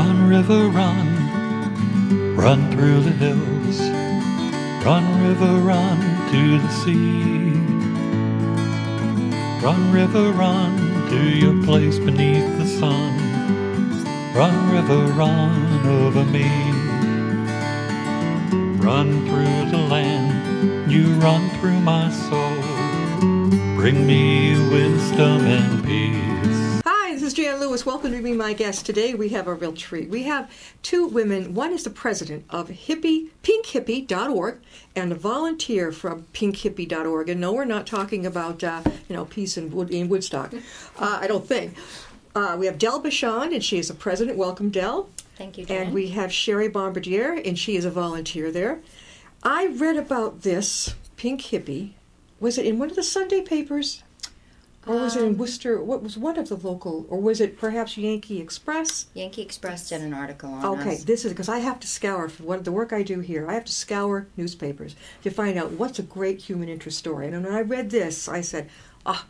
Run, river, run, run through the hills. Run, river, run to the sea. Run, river, run to your place beneath the sun. Run, river, run over me. Run through the land, you run through my soul. Bring me wisdom and peace. Hi, this is Jan Lewis. Welcome to be my guest. Today we have a real treat. We have two women. One is the president of PinkHippy.org and a volunteer from PinkHippy.org. And no, we're not talking about peace in Woodstock. I don't think. We have Del Bichon, and she is a president. Welcome, Del. Thank you, Jan. And we have Sherry Bombardier, and she is a volunteer there. I read about this, Pink Hippie. Was it in one of the Sunday papers? Or was it in Worcester? What was one of the local, or was it perhaps Yankee Express? Yankee Express did an article on Okay, us. this is because I have to scour, for what the work I do here, I have to scour newspapers to find out what's a great human interest story. And when I read this, I said, I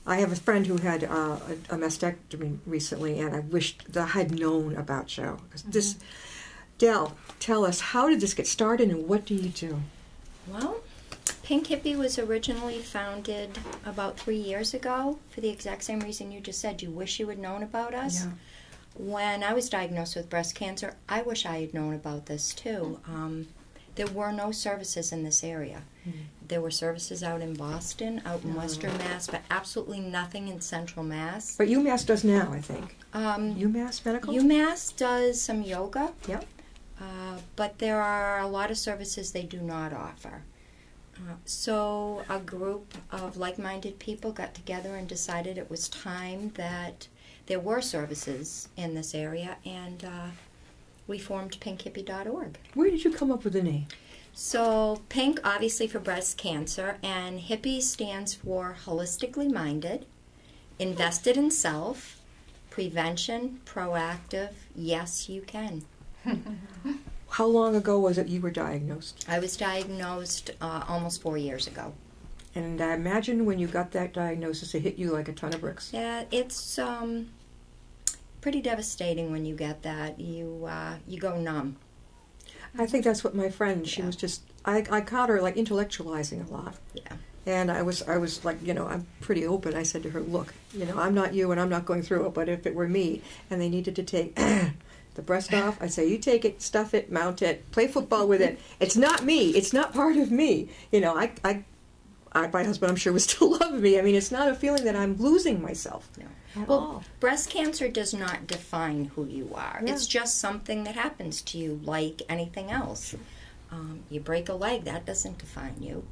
have a friend who had a mastectomy recently, and I wished that I had known about you. This, Del, tell us, how did this get started, and what do you do? Well, Pink Hippie was originally founded about 3 years ago for the exact same reason you just said. You wish you had known about us. Yeah. When I was diagnosed with breast cancer, I wish I had known about this too. There were no services in this area. There were services out in Boston, out in Western Mass, but absolutely nothing in Central Mass. But UMass does now, I think. UMass Medical? UMass does some yoga. Yep. But there are a lot of services they do not offer. So a group of like-minded people got together and decided it was time that there were services in this area, and we formed PinkHippy.org. Where did you come up with the name? So Pink, obviously, for breast cancer, and Hippie stands for holistically minded, invested in self, prevention, proactive, yes, you can. How long ago was it you were diagnosed? I was diagnosed almost 4 years ago. And I imagine when you got that diagnosis, it hit you like a ton of bricks. Yeah, it's pretty devastating when you get that. You go numb. I think that's what my friend, she was just, I caught her like intellectualizing a lot. Yeah. And I was like, I'm pretty open. I said to her, look, I'm not you and I'm not going through it, but if it were me and they needed to take the breast off, I'd say, you take it, stuff it, mount it, play football with it. It's not me. It's not part of me. My husband, I'm sure, would still love me. I mean, it's not a feeling that I'm losing myself. No. At Well, all. breast cancer does not define who you are. Yeah. It's just something that happens to you like anything else. You break a leg, that doesn't define you.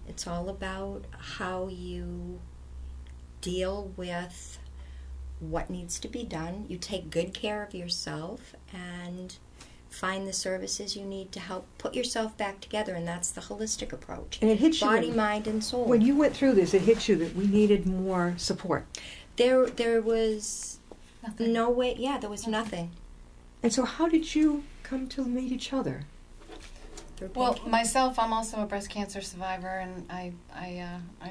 It's all about how you deal with what needs to be done. You take good care of yourself and find the services you need to help put yourself back together, and that's the holistic approach. And it hits you. Body, mind, and soul. When you went through this, it hit you that we needed more support. There was Nothing. no way, there was nothing. And so how did you come to meet each other? Through Well, Pink. myself, I'm also a breast cancer survivor, and I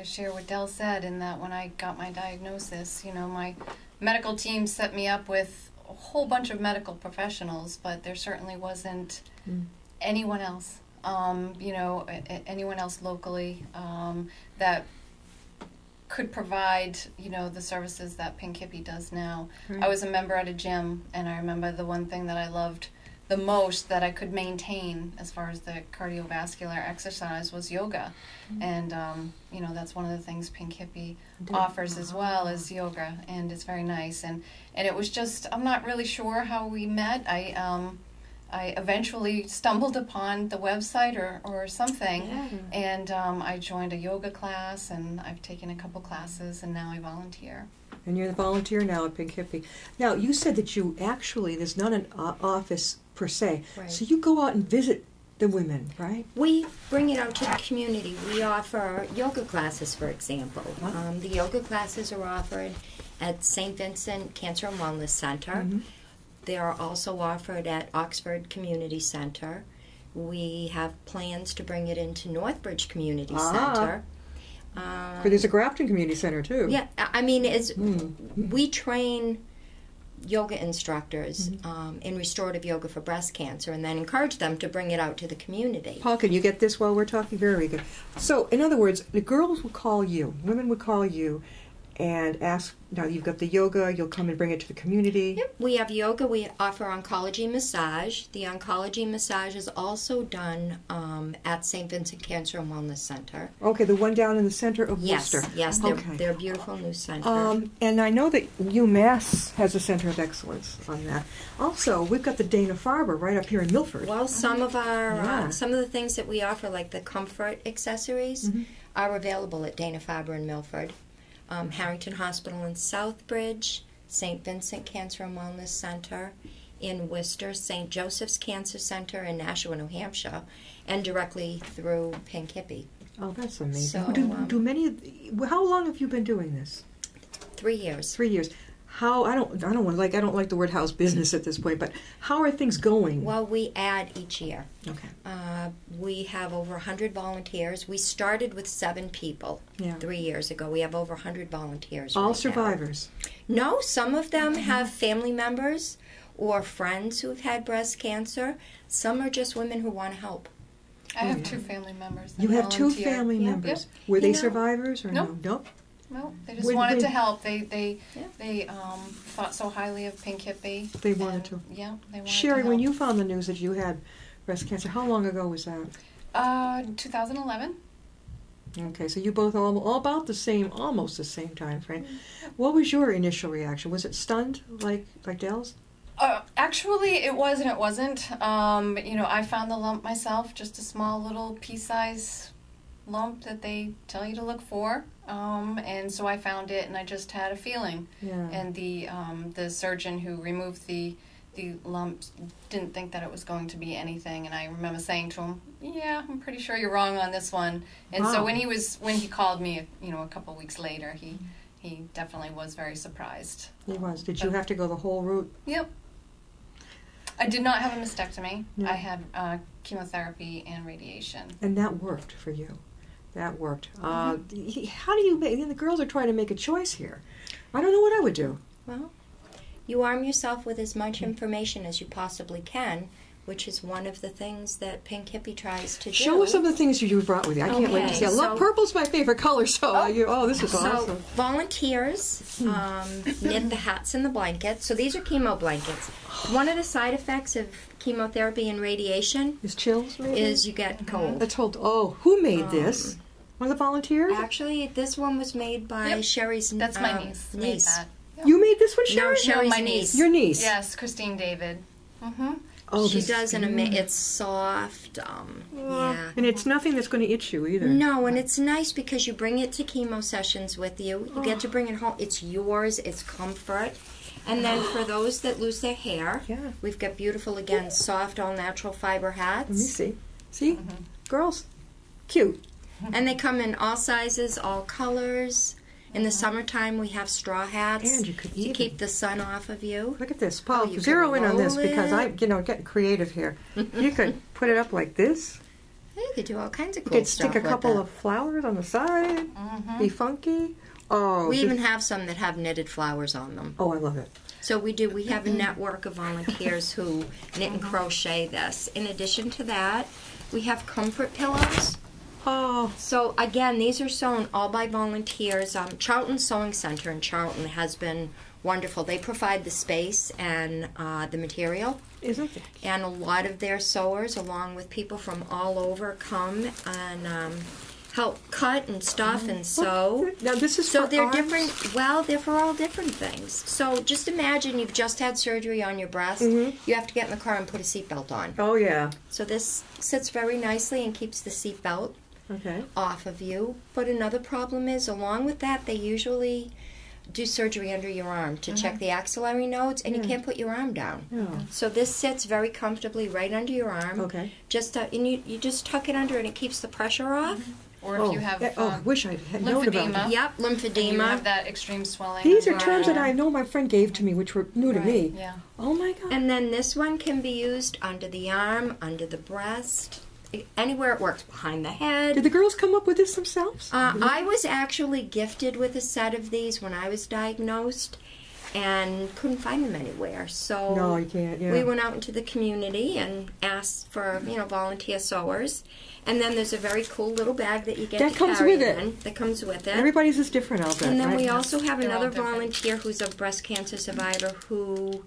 share what Del said in that when I got my diagnosis, my medical team set me up with a whole bunch of medical professionals, but there certainly wasn't anyone else, anyone else locally that could provide, the services that Pink Hippie does now. Right. I was a member at a gym, and I remember the one thing that I loved the most that I could maintain as far as the cardiovascular exercise was yoga. And, that's one of the things Pink Hippie offers as well as yoga, and it's very nice. And it was just, I'm not really sure how we met. I eventually stumbled upon the website or something, and I joined a yoga class, and I've taken a couple classes, and now I volunteer. And you're the volunteer now at Pink Hippie. Now, you said that you actually, there's not an office per se, Right. so you go out and visit the women, right? We bring it out to the community. We offer yoga classes, for example. Wow. The yoga classes are offered at St. Vincent Cancer and Wellness Center. They are also offered at Oxford Community Center. We have plans to bring it into Northbridge Community Center. But there's a Grafton Community Center, too. Yeah, I mean, we train yoga instructors in restorative yoga for breast cancer, and then encourage them to bring it out to the community. Paul, can you get this while we're talking? Very good. So, in other words, the girls would call you, women would call you, and ask, now you've got the yoga, you'll come and bring it to the community. Yep. We have yoga. We offer oncology massage. The oncology massage is also done at St. Vincent Cancer and Wellness Center. Okay, the one down in the center of Worcester. Yes, they're a beautiful new center. And I know that UMass has a center of excellence on that. Also, we've got the Dana-Farber right up here in Milford. Well, some of the things that we offer, like the comfort accessories, are available at Dana-Farber in Milford. Harrington Hospital in Southbridge, St. Vincent Cancer and Wellness Center in Worcester, St. Joseph's Cancer Center in Nashua, New Hampshire, and directly through PinkHippy. Oh, that's amazing. So, how long have you been doing this? 3 years. 3 years. I don't like the word house business at this point, but how are things going? Well, we add each year. Okay. We have over 100 volunteers. We started with 7 people 3 years ago. We have over 100 volunteers. All right survivors? Now. No, some of them have family members or friends who have had breast cancer. Some are just women who want to help. I have 2 family members. You have 2 family members. Yep. Were they survivors or Nope. no? No, they just wanted to help. They thought so highly of PinkHippy. They wanted to. Yeah, they wanted Sherry, to help. when you found the news that you had breast cancer, how long ago was that? 2011. Okay, so you both all about almost the same time frame. What was your initial reaction? Was it stunned like Dell's? Actually, it was and it wasn't. I found the lump myself, just a small little pea-size lump that they tell you to look for. And so I found it, and I just had a feeling. Yeah. And the surgeon who removed the lump didn't think that it was going to be anything. And I remember saying to him, "Yeah, I'm pretty sure you're wrong on this one." And so when he called me, a couple weeks later, he definitely was very surprised. He was. Did you have to go the whole route? Yep. I did not have a mastectomy. No. I had chemotherapy and radiation. And that worked for you. That worked. How do you make... The girls are trying to make a choice here. I don't know what I would do. Well, you arm yourself with as much information as you possibly can, which is one of the things that PinkHippy tries to do. Show us some of the things you brought with you. I can't wait to see. Look, purple's my favorite color, so this is awesome. So volunteers knit the hats and the blankets. So these are chemo blankets. One of the side effects of chemotherapy and radiation is chills, maybe? Is you get cold. That's who made this? One of the volunteers? Actually, this one was made by Sherry's That's my niece. Made that. Yep. You made this one, Sherry? No, Sherry's my niece. Your niece? Yes, Christine David. Mm-hmm. Oh, she does it's soft. And it's nothing that's going to itch you either. No, and it's nice because you bring it to chemo sessions with you. You get to bring it home. It's yours. It's comfort. And then for those that lose their hair, we've got beautiful, again, soft, all-natural fiber hats. Let me see. See? Girls. Cute. And they come in all sizes, all colors. In the summertime, we have straw hats and you could to keep the sun off of you. Look at this. Paul, zero in on this because I'm getting creative here. You could put it up like this. You could do all kinds of cool stuff. You could stuff stick a couple of flowers on the side. Be funky. Oh, we even have some that have knitted flowers on them. Oh, I love it. So we do. We have a network of volunteers who knit and crochet this. In addition to that, we have comfort pillows. Oh. So again, these are sewn all by volunteers. Charlton Sewing Center in Charlton has been wonderful. They provide the space and the material. Isn't it? And a lot of their sewers, along with people from all over, come and help cut and stuff and sew. Now this is so for they're arms? different. Well, they're for all different things. So just imagine you've just had surgery on your breast. You have to get in the car and put a seatbelt on. Oh yeah. So this sits very nicely and keeps the seatbelt off of you. But another problem is, along with that, they usually do surgery under your arm to check the axillary nodes, and you can't put your arm down. So this sits very comfortably right under your arm. Okay. Just and you just tuck it under, and it keeps the pressure off. Or if you have I wish I had known about that. Yep, lymphedema. You have that extreme swelling. These are terms that I know my friend gave to me, which were new to me. Yeah. Oh my God. And then this one can be used under the arm, under the breast, anywhere it works, behind the head. Did the girls come up with this themselves? I was actually gifted with a set of these when I was diagnosed, and couldn't find them anywhere. So No, you can't. Yeah. we went out into the community and asked for, volunteer sewers. And then there's a very cool little bag that you get That to comes carry with it. in. That comes with it. Everybody's is different out there. And then right? we also have They're all another different. volunteer who's a breast cancer survivor who,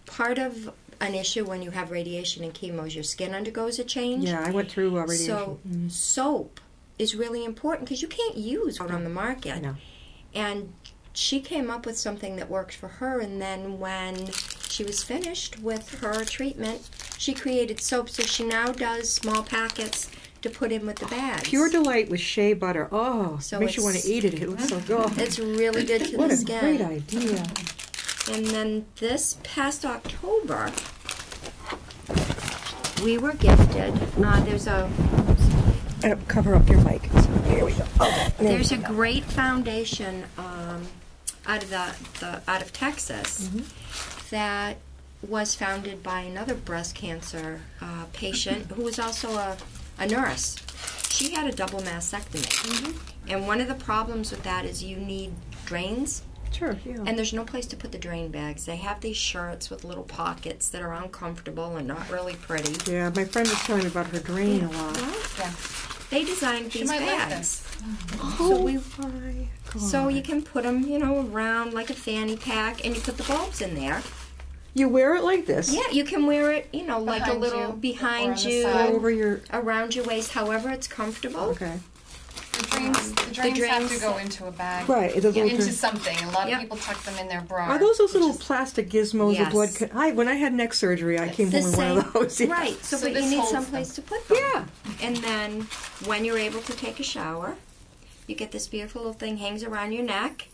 part of an issue when you have radiation and chemo is your skin undergoes a change. Yeah, I went through radiation. So soap is really important because you can't use out on the market. I know. And she came up with something that worked for her, and then when she was finished with her treatment, she created soap. So she now does small packets to put in with the bags. Pure Delight with shea butter. Oh, So makes you want to eat it. It looks so good. It's really good to What the a skin. great idea. And then this past October, we were gifted. There's a Cover up your mic. So here we go. Okay. there's a great foundation out of Texas that was founded by another breast cancer patient who was also a nurse. She had a double mastectomy, and one of the problems with that is you need drains. Sure, yeah. And there's no place to put the drain bags. They have these shirts with little pockets that are uncomfortable and not really pretty. Yeah, my friend was telling me about her drain a lot. Well, Yeah. they designed She these might like bags. Oh, my God. So you can put them, around like a fanny pack, and you put the bulbs in there. You wear it like this? Yeah, you can wear it, like a Behind little you, or behind on the you, side. Over your... around your waist, however it's comfortable. Okay. The drains have drains- to go into a bag. Right. The little Into drain. something. A lot Yep. of people tuck them in their bra. Are those little which is- plastic gizmos Yes. of blood? When I had neck surgery, I came The home with one of those. Yeah. Right, so So but you this need holds someplace them. to put them. Yeah. And then when you're able to take a shower, you get this beautiful little thing hangs around your neck,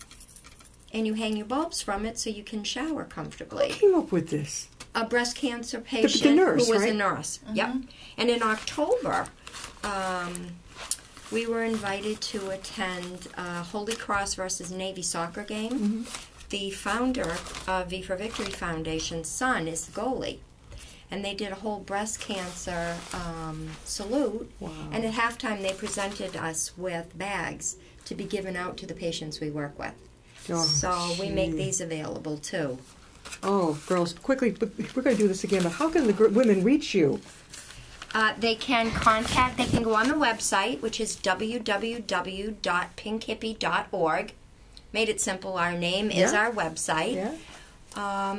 and you hang your bulbs from it so you can shower comfortably. Who came up with this? A breast cancer patient nurse, who was right? a nurse. Yep. And in October, we were invited to attend Holy Cross versus Navy soccer game. The founder of V for Victory Foundation's son is the goalie. And they did a whole breast cancer salute. Wow. And at halftime, they presented us with bags to be given out to the patients we work with. Oh, So we make gee. these available too. Oh, girls, quickly, we're going to do this again, but how can the women reach you? They can go on the website, which is www.PinkHippy.org. Made it simple, our name is Yeah. our website. Yeah.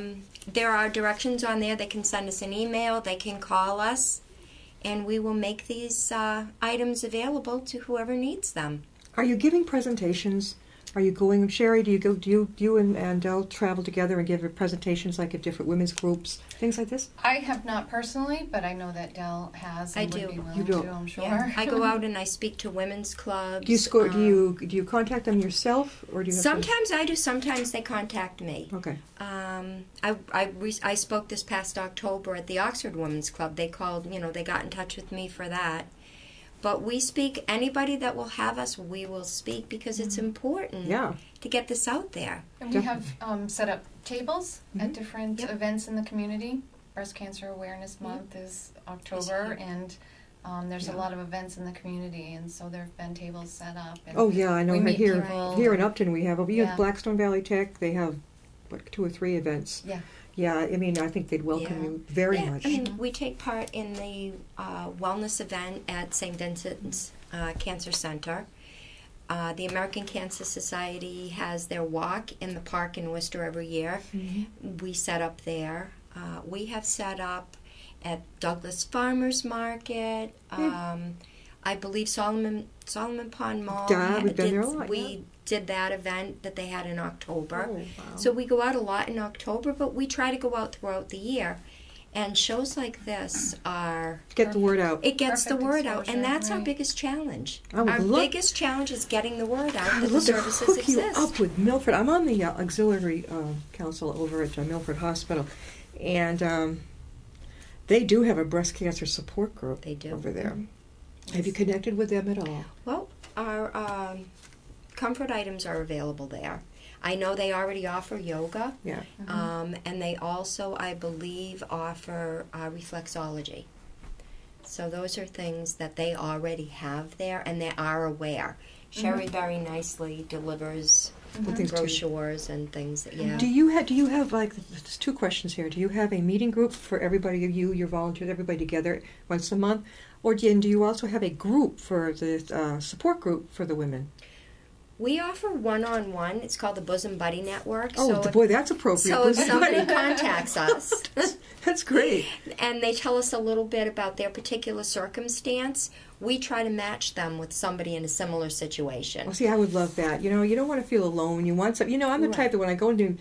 There are directions on there. They can send us an email, they can call us, and we will make these items available to whoever needs them. Are you giving presentations? Are you going, Sherry, do you and Del travel together and give presentations like at different women's groups, things like this? I have not personally, but I know that Del has and I would do. be willing You do. to, I'm sure. Yeah. I go out and I speak to women's clubs. Do you score? Do you contact them yourself, or do you? Have Sometimes I do. Sometimes they contact me. Okay. I spoke this past October at the Oxford Women's Club. They called, they got in touch with me for that. But we speak, anybody that will have us, we will speak because it's important Yeah. to get this out there. And we have set up tables at different Yep. events in the community. Breast Cancer Awareness Month is October, and there's a lot of events in the community, and so there have been tables set up. And Oh yeah, I know. we meet Here people in Upton, we have. Yeah. Blackstone Valley Tech. They have, 2 or 3 events. Yeah. Yeah, I mean, I think they'd welcome Yeah. you very Yeah, much. I mean, we take part in the wellness event at St. Vincent's Cancer Center. The American Cancer Society has their walk in the park in Worcester every year. We set up there. We have set up at Douglas Farmers Market. I believe Solomon Pond Mall. Yeah, we've been there a lot, We did that event that they had in October. Oh, wow. So we go out a lot in October, but we try to go out throughout the year. And shows like this are... Get the word out. It gets Perfect the word out, exposure, and that's our right. biggest challenge. I would Our love- biggest challenge is getting the word out I'd that the love to services hook you exist. up with Milford. I'm on the auxiliary council over at Milford Hospital, and they do have a breast cancer support group. They do. Over there. Have you connected with them at all? Well, our comfort items are available there. I know they already offer yoga, Yeah. and they also, I believe, offer reflexology. So those are things that they already have there, and they are aware. Sherry very nicely delivers things too. brochures and things. Yeah. Do you have like, there's two questions here. Do you have a meeting group for everybody, your volunteers, everybody together once a month? Or do you also have a group for the support group for the women? We offer one-on-one. It's called the Bosom Buddy Network. Oh, boy, that's appropriate. So if somebody contacts us, that's great, and they tell us a little bit about their particular circumstance, we try to match them with somebody in a similar situation. Well, see, I would love that. You don't want to feel alone. You want some. I'm the type that when I go into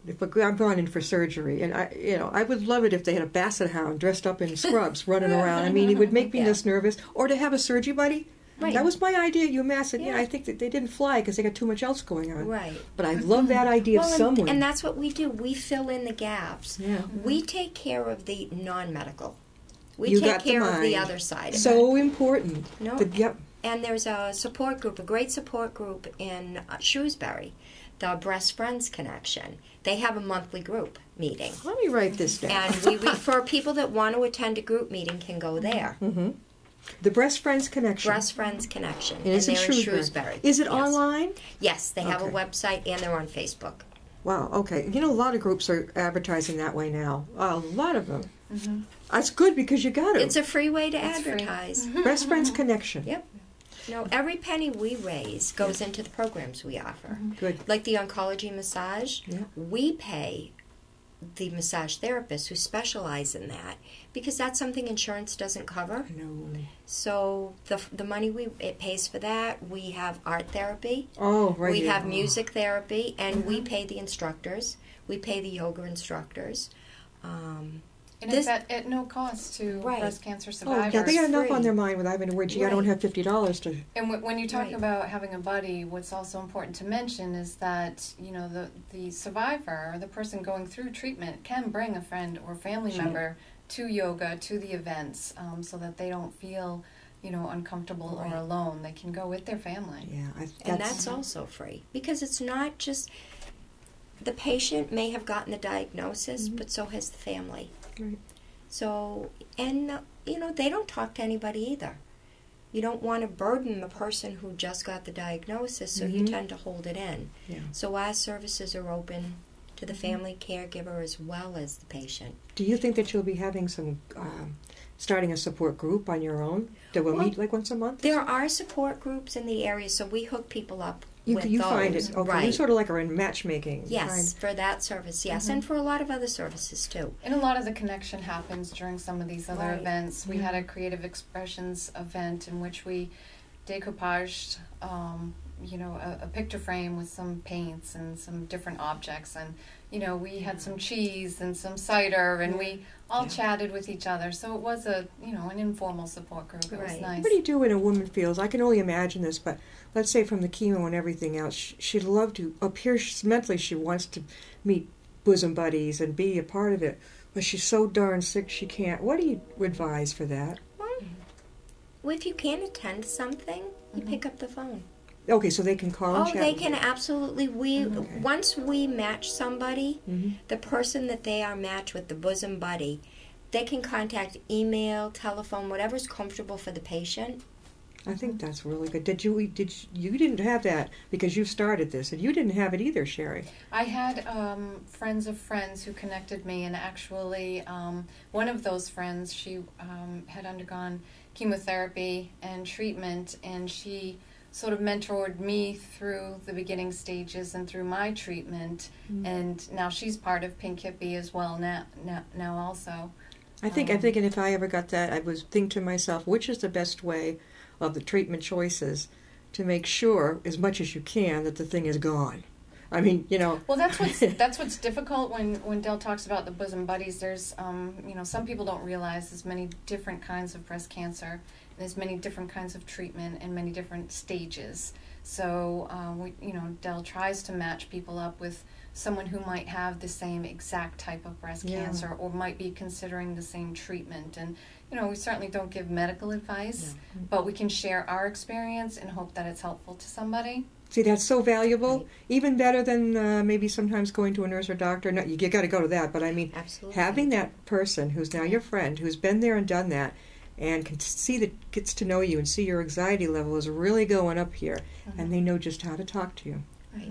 if I'm gone in for surgery, and I would love it if they had a basset hound dressed up in scrubs running around. I mean, it would make me less nervous. Or to have a surgery buddy. Right. That was my idea at UMass, and I think that they didn't fly because they got too much else going on. Right. But I love that idea of someone. And that's what we do. We fill in the gaps. Yeah. We take care of the non-medical. We take care of the other side of it. So important. No. Yep. And there's a support group, a great support group in Shrewsbury, the Breast Friends Connection. They have a monthly group meeting. Let me write this down. And we refer people that want to attend a group meeting can go there. Mm-hmm. The Breast Friends Connection. Breast Friends Connection. And it's in Shrewsbury. Is it online? Yes, they have a website and they're on Facebook. Wow, okay. A lot of groups are advertising that way now. A lot of them. Mm-hmm. That's good because you got it. It's a free way to advertise. Breast Friends Connection. Yep. Every penny we raise goes into the programs we offer. Good. Like the oncology massage, we pay the massage therapists who specialize in that because that's something insurance doesn't cover. No. So the money it pays for that. We have art therapy. Oh, right. We have music therapy, and we pay the instructors. We pay the yoga instructors. And it's at no cost to breast cancer survivors. Oh, yeah, they got enough on their mind without having to worry, I don't have $50 to... And when you talk about having a buddy, what's also important to mention is that, the survivor, or the person going through treatment, can bring a friend or family member to yoga, to the events, so that they don't feel, uncomfortable or alone. They can go with their family. Yeah, and that's also free. Because it's not just... The patient may have gotten the diagnosis, but so has the family. Right. So, and, they don't talk to anybody either. You don't want to burden the person who just got the diagnosis, so you tend to hold it in. Yeah. So our services are open to the family caregiver as well as the patient. Do you think that you'll be having starting a support group on your own that will meet like once a month? There are support groups in the area, so we hook people up with you those. Find it. Okay. Right. You sort of like are in matchmaking. Yes, for that service, yes, and for a lot of other services too. And a lot of the connection happens during some of these other events. We had a creative expressions event in which we decoupaged, a picture frame with some paints and some different objects, and we had some cheese and some cider, and we all chatted with each other. So it was an informal support group. It was nice. What do you do when a woman feels? I can only imagine this, but let's say from the chemo and everything else, she'd love to appear mentally. She wants to meet bosom buddies and be a part of it, but she's so darn sick she can't. What do you advise for that? Well, if you can't attend something, you pick up the phone. Okay, so they can call and chat. Oh, they can absolutely. Once we match somebody, the person that they are matched with, the bosom buddy, they can contact email, telephone, whatever's comfortable for the patient. I think that's really good. You didn't have that because you started this, and you didn't have it either, Sherry. I had friends of friends who connected me, and actually one of those friends, she had undergone chemotherapy and treatment, and she sort of mentored me through the beginning stages and through my treatment, and now she's part of Pink Hippie as well now also. I think, and if I ever got that, I would think to myself, which is the best way of the treatment choices to make sure, as much as you can, that the thing is gone. I mean, Well, that's what's difficult when Del talks about the bosom buddies. There's, some people don't realize there's many different kinds of breast cancer. There's many different kinds of treatment and many different stages. So, Del tries to match people up with someone who might have the same exact type of breast cancer or might be considering the same treatment. And, we certainly don't give medical advice, but we can share our experience and hope that it's helpful to somebody. See, that's so valuable. Even better than maybe sometimes going to a nurse or doctor. No, you got to go to that. But I mean, having that person who's now your friend, who's been there and done that, and gets to know you and see your anxiety level is really going up here, and they know just how to talk to you. Right.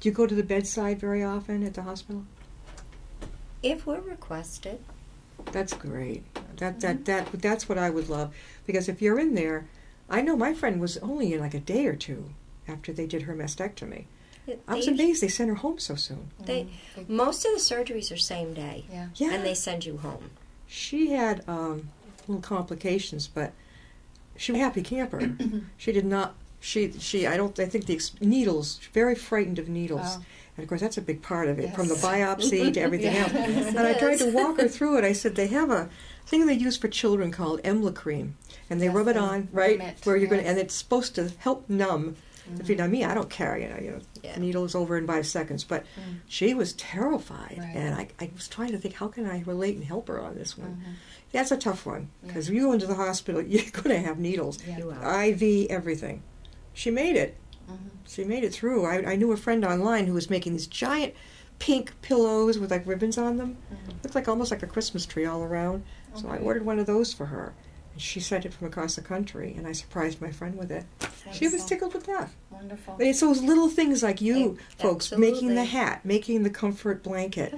Do you go to the bedside very often at the hospital? If we're requested. That's great. That's what I would love, because if you're in there, I know my friend was only in like a day or two after they did her mastectomy. I was amazed they sent her home so soon. Most of the surgeries are same day, and they send you home. She had little complications, but she was a happy camper. She did not. I think the needles. Very frightened of needles. Wow. And of course, that's a big part of it, from the biopsy to everything else. Yes, And I tried to walk her through it. I said, they have a thing they use for children called Emla cream, and they rub it on where you're going to, and it's supposed to help numb. If you know me, I don't care. The needle is over in 5 seconds. But she was terrified, and I was trying to think, how can I relate and help her on this one? That's a tough one, because when you go into the hospital, you're going to have needles, IV, everything. She made it. She made it through. I knew a friend online who was making these giant pink pillows with like ribbons on them. Looked like almost like a Christmas tree all around. So I ordered one of those for her. And she sent it from across the country, and I surprised my friend with it. She was tickled with death. Wonderful. But it's those little things like you folks, Absolutely. making the hat, making the comfort blanket,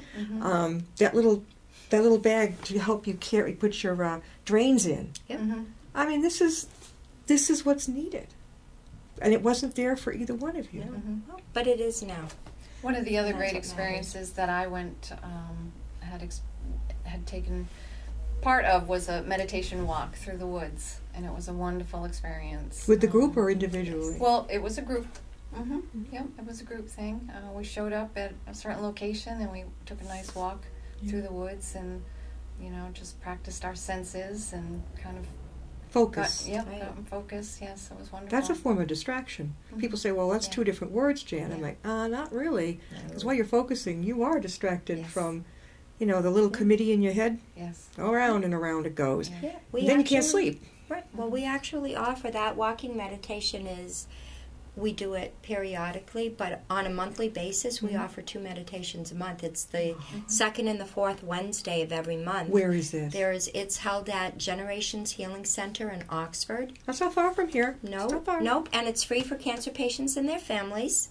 that little bag to help you put your drains in. I mean, this is what's needed. And it wasn't there for either one of you. But it is now. One of the other great experiences that I went had taken part of was a meditation walk through the woods, and it was a wonderful experience. With the group or individually? Well, it was a group. Yep, it was a group thing. We showed up at a certain location, and we took a nice walk through the woods, and just practiced our senses and kind of focus. Got in focus. Yes, it was wonderful. That's a form of distraction. People say, well, that's two different words, Jan. I'm like, not really. Because while you're focusing, you are distracted from, the little committee in your head. Yes. Around and around it goes. Then you can't sleep. Right. Well, we actually offer that. Walking meditation we do it periodically, but on a monthly basis, we offer 2 meditations a month. It's the second and the fourth Wednesday of every month. Where is this? It's held at Generations Healing Center in Oxford. That's not far from here. Nope, and it's free for cancer patients and their families.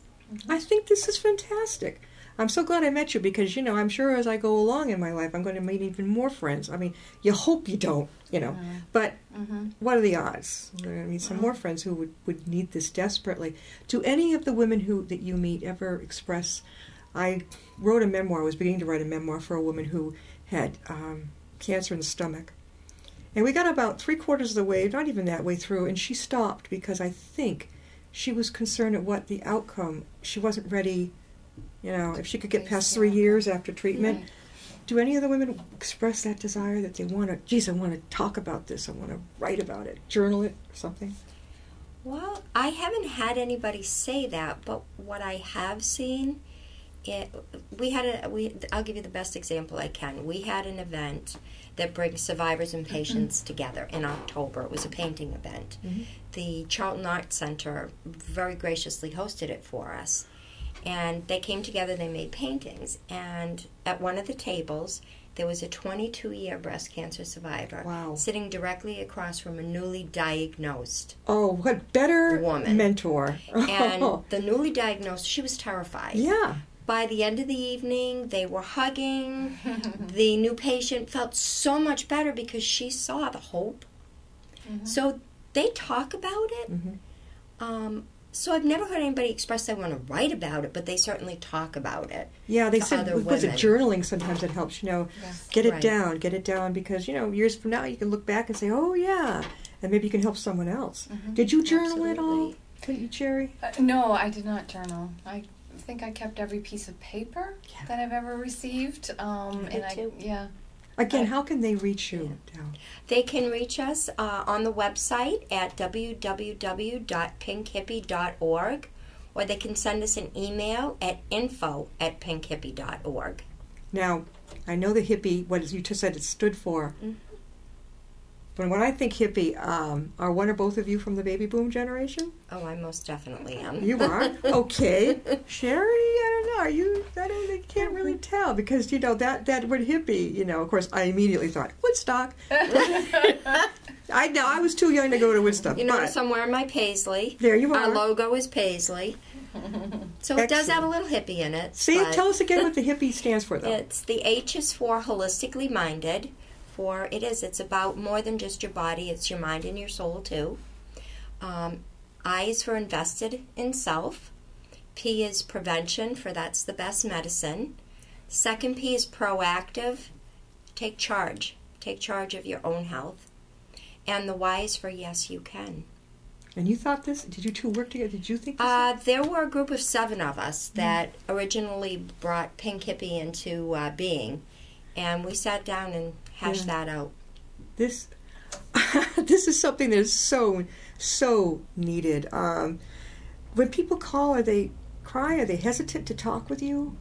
I think this is fantastic. I'm so glad I met you, because, I'm sure as I go along in my life, I'm going to meet even more friends. I mean, you hope you don't, But what are the odds? I mean, some more friends who would need this desperately. Do any of the women that you meet ever express... I wrote a memoir. I was beginning to write a memoir for a woman who had cancer in the stomach. And we got about 3/4 of the way, not even that way through, and she stopped because I think she was concerned at what the outcome... She wasn't ready... if she could get past 3 years after treatment. Do any of the women express that desire that they want to, I want to talk about this, I want to write about it, journal it, or something? Well, I haven't had anybody say that, but what I have seen, I'll give you the best example I can. We had an event that brings survivors and patients together in October. It was a painting event. The Charlton Arts Center very graciously hosted it for us. And they came together, they made paintings, and at one of the tables, there was a 22-year breast cancer survivor sitting directly across from a newly diagnosed what better woman. Mentor. And the newly diagnosed, she was terrified. Yeah. By the end of the evening, they were hugging. The new patient felt so much better because she saw the hope. So they talk about it. So I've never heard anybody express they want to write about it, but they certainly talk about it. Yeah, they said with journaling sometimes it helps, get it down because, years from now you can look back and say, oh yeah, and maybe you can help someone else. Did you journal at all? Didn't you, Cherry? No, I did not journal. I think I kept every piece of paper that I've ever received. Again, how can they reach you? They can reach us on the website at www.PinkHippy.org, or they can send us an email at info@PinkHippy.org. Now, I know the hippie, what you just said it stood for, but when I think hippie, are one or both of you from the baby boom generation? Oh, I most definitely am. You are? Okay. Sherry, I don't know. Are you? I can't really tell because, that word hippie, of course, I immediately thought, Woodstock. I was too young to go to Woodstock. You notice I'm wearing my paisley. There you are. Our logo is paisley. So it does Excellent. have a little hippie in it. See, but tell us again what the hippie stands for, though. It's the H is for holistically minded. It's about more than just your body. It's your mind and your soul too. I is for invested in self. P is prevention, for that's the best medicine. Second P is proactive. Take charge. Take charge of your own health. And the Y is for yes, you can. And you thought this? Did you two work together? Did you think this? There were a group of 7 of us that originally brought Pink Hippie into being. And we sat down and hashed that out. This this is something that is so needed. When people call, are they cry? Are they hesitant to talk with you?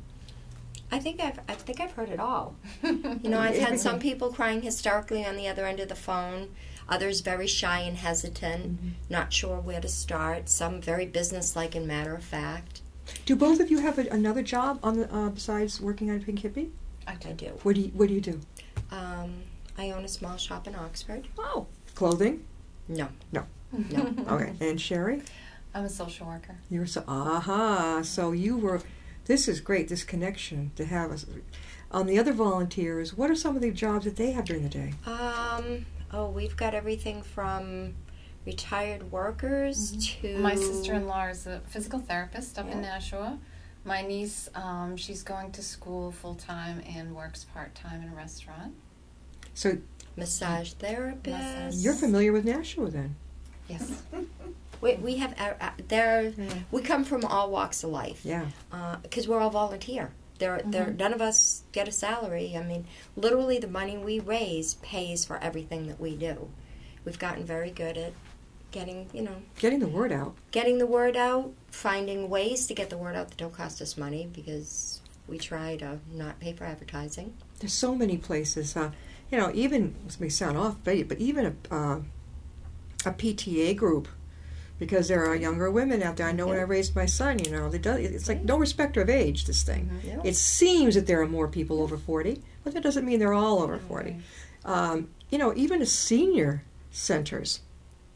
I think I've heard it all. I've had some people crying hysterically on the other end of the phone. Others very shy and hesitant, not sure where to start. Some very businesslike and matter of fact. Do both of you have another job on the besides working on Pink Hippie? I do. What do you do? I own a small shop in Oxford. Oh, clothing? No. Okay. And Sherry? I'm a social worker. You're so you were. This is great. This connection to have us. On the other volunteers, what are some of the jobs that they have during the day? We've got everything from retired workers to... My sister-in-law is a physical therapist up in Nashua. My niece, she's going to school full-time and works part-time in a restaurant. So, massage therapist. You're familiar with Nashua then? Yes. We have we come from all walks of life. Yeah. Because we're all volunteer. None of us get a salary. I mean, literally the money we raise pays for everything that we do. We've gotten very good at getting the word out. Getting the word out, finding ways to get the word out that don't cost us money, because we try to not pay for advertising. There's so many places. Even, this may sound off, but even a PTA group, because there are younger women out there. I know when I raised my son, it's like no respecter of age, this thing. Mm-hmm. It seems that there are more people over 40, but that doesn't mean they're all over 40. Even senior centers.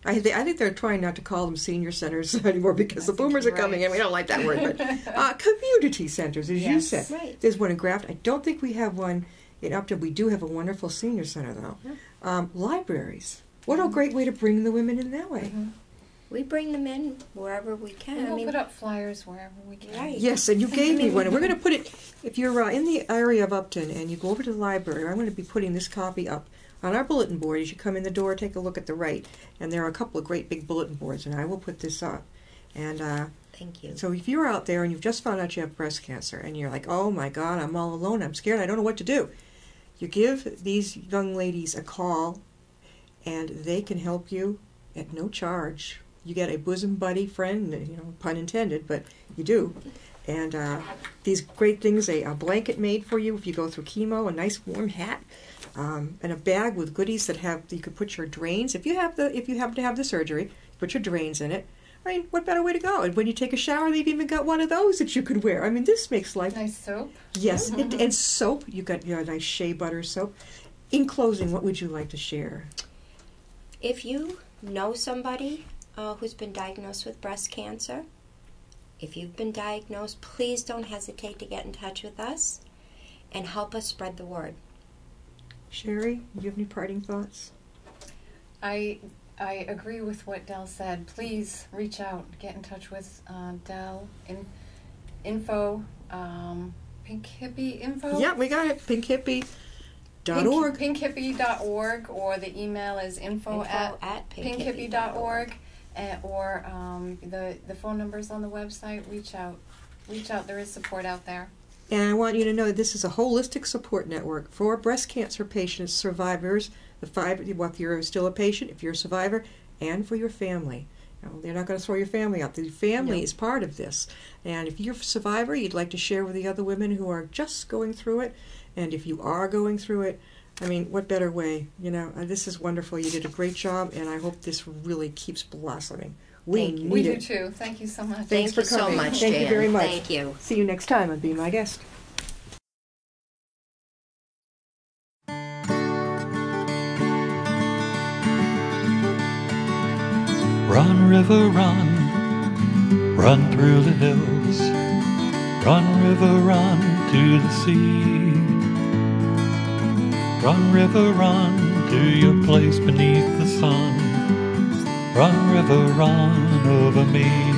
I think they're trying not to call them senior centers anymore because the boomers are coming in. We don't like that word. But community centers, as you said. Right. There's one in Grafton. I don't think we have one in Upton. We do have a wonderful senior center, though. Yeah. Libraries. What a great way to bring the women in that way. Mm-hmm. We bring them in wherever we can. We'll put up flyers wherever we can. Right. Yes, and you gave me one. And we're going to put it, if you're in the area of Upton and you go over to the library, I'm going to be putting this copy up on our bulletin board. You should come in the door, take a look at the right. And there are a couple of great big bulletin boards, and I will put this up. And thank you. So if you're out there and you've just found out you have breast cancer, and you're like, oh my God, I'm all alone, I'm scared, I don't know what to do. You give these young ladies a call, and they can help you at no charge. You get a bosom buddy friend, pun intended, but you do. And these great things, a blanket made for you if you go through chemo, a nice warm hat, and a bag with goodies that you could put your drains. If you happen to have the surgery, put your drains in it. I mean, what better way to go? And when you take a shower, they've even got one of those that you could wear. I mean, this makes life... Nice soap. Yes, and soap. You got your nice shea butter soap. In closing, what would you like to share? If you know somebody who's been diagnosed with breast cancer, if you've been diagnosed, please don't hesitate to get in touch with us and help us spread the word. Sherry, do you have any parting thoughts? I agree with what Del said. Please reach out, get in touch with Del. Info, Pink Hippie info? Yeah, we got it. PinkHippy.org. PinkHippy.org, or the email is info at PinkHippy.org. Or the phone numbers on the website. Reach out. There is support out there. And I want you to know that this is a holistic support network for breast cancer patients, survivors, if you're still a patient, if you're a survivor, and for your family. They're not going to throw your family out. The family is part of this. And if you're a survivor, you'd like to share with the other women who are just going through it. And if you are going through it, I mean, what better way? This is wonderful. You did a great job, and I hope this really keeps blossoming. We do too. Thank you so much. Thanks for coming. So much, Thank you very much. Thank you. See you next time on Be My Guest. Run, river, run Run through the hills, run river, run to the sea. Run river, run to your place beneath the sun. Run river, run over me.